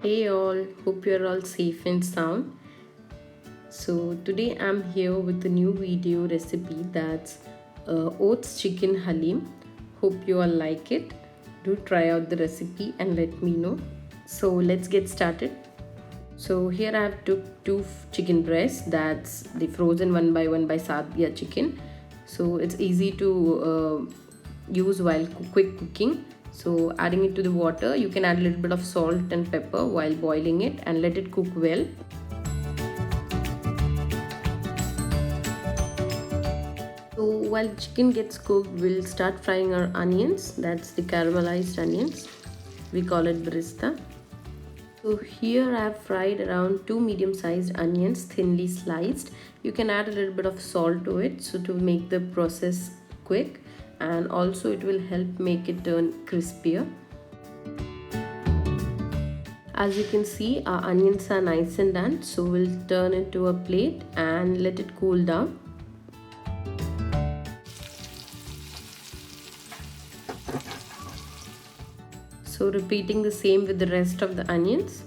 Hey all, hope you're all safe and sound. So today I'm here with a new video recipe that's oats chicken halim. Hope you all like it. Do try out the recipe and let me know. So let's get started. So here I have took two chicken breasts. That's the frozen one by one by Sadhya chicken. So it's easy to use while quick cooking. So adding it to the water, you can add a little bit of salt and pepper while boiling it and let it cook well. So while chicken gets cooked, we'll start frying our onions. That's the caramelized onions. We call it barista. So here I have fried around two medium-sized onions thinly sliced. You can add a little bit of salt to it so to make the process quick, and also it will help make it turn crispier. As you can see, our onions are nice and done, so we'll turn it to a plate and let it cool down. So repeating the same with the rest of the onions.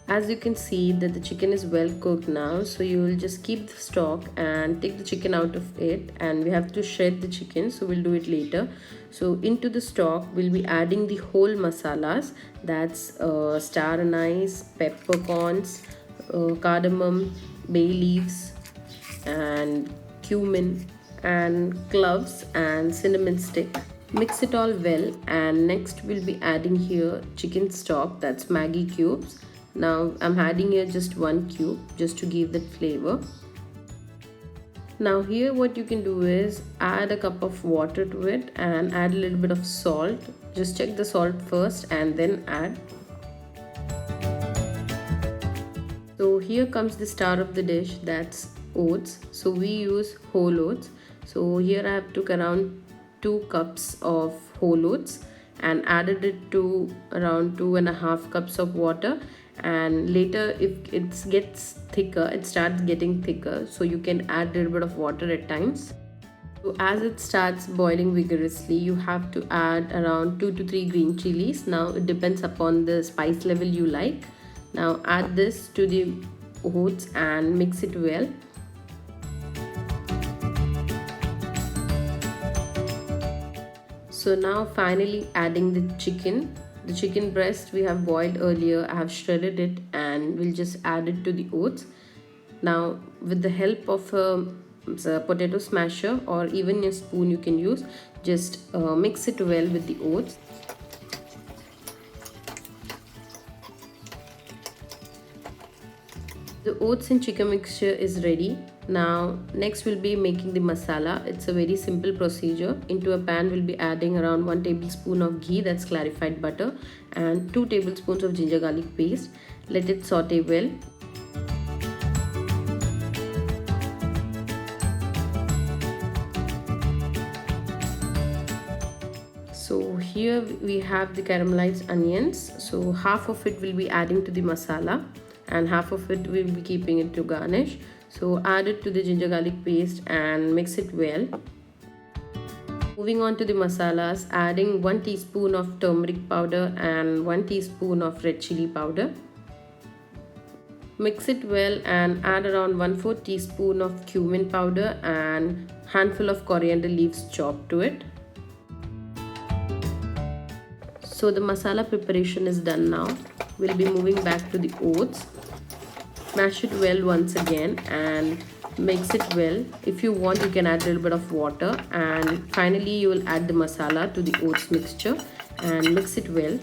As you can see that the chicken is well cooked now, so you will just keep the stock and take the chicken out of it, and we have to shred the chicken, so we'll do it later. So into the stock we'll be adding the whole masalas. That's star anise, peppercorns, cardamom, bay leaves, and cumin, and cloves and cinnamon stick. Mix it all well, and next we'll be adding here chicken stock, that's maggi cubes. Now I'm adding here just one cube just to give that flavor. Now here what you can do is add a cup of water to it and add a little bit of salt. Just check the salt first and then add. So here comes the star of the dish, that's oats. So we use whole oats. So here I have took around 2 cups of whole oats and added it to around 2.5 cups of water, and later if it gets thicker, it starts getting thicker, so you can add a little bit of water at times. So as it starts boiling vigorously, you have to add around 2 to 3 green chilies. Now it depends upon the spice level you like. Now add this to the oats and mix it well. So now finally adding the chicken. The chicken breast we have boiled earlier, I have shredded it and we'll just add it to the oats. Now with the help of a potato smasher or even a spoon you can use, just mix it well with the oats. The oats and chicken mixture is ready. Now next we'll be making the masala. It's a very simple procedure. Into a pan we'll be adding around 1 tablespoon of ghee, that's clarified butter, and 2 tablespoons of ginger garlic paste. Let it saute well. So here we have the caramelized onions. So half of it will be adding to the masala and half of it we'll be keeping it to garnish. So add it to the ginger garlic paste and mix it well. Moving on to the masalas, adding 1 teaspoon of turmeric powder and 1 teaspoon of red chilli powder. Mix it well and add around 1/4 teaspoon of cumin powder and handful of coriander leaves chopped to it. So the masala preparation is done now. We'll be moving back to the oats. Mash it well once again and mix it well. If you want, you can add a little bit of water, and finally you will add the masala to the oats mixture and mix it well.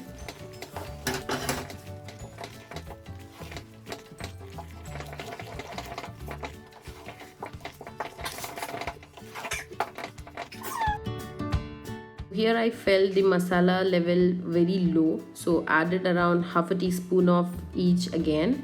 Here I felt the masala level very low, so added around half a teaspoon of each again.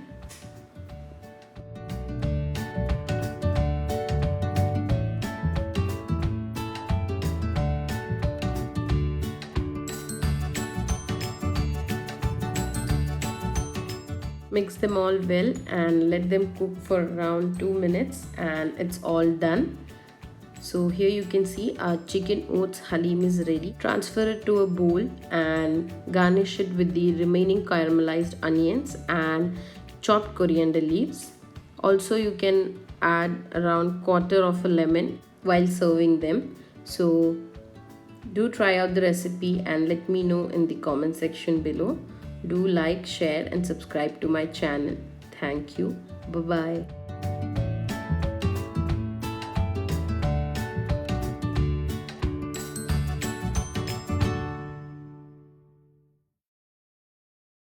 Mix them all well and let them cook for around 2 minutes, and it's all done. So here you can see our chicken oats haleem is ready. Transfer it to a bowl and garnish it with the remaining caramelized onions and chopped coriander leaves. Also you can add around quarter of a lemon while serving them. So do try out the recipe and let me know in the comment section below. Do like, share and subscribe to my channel. Thank you. Bye bye.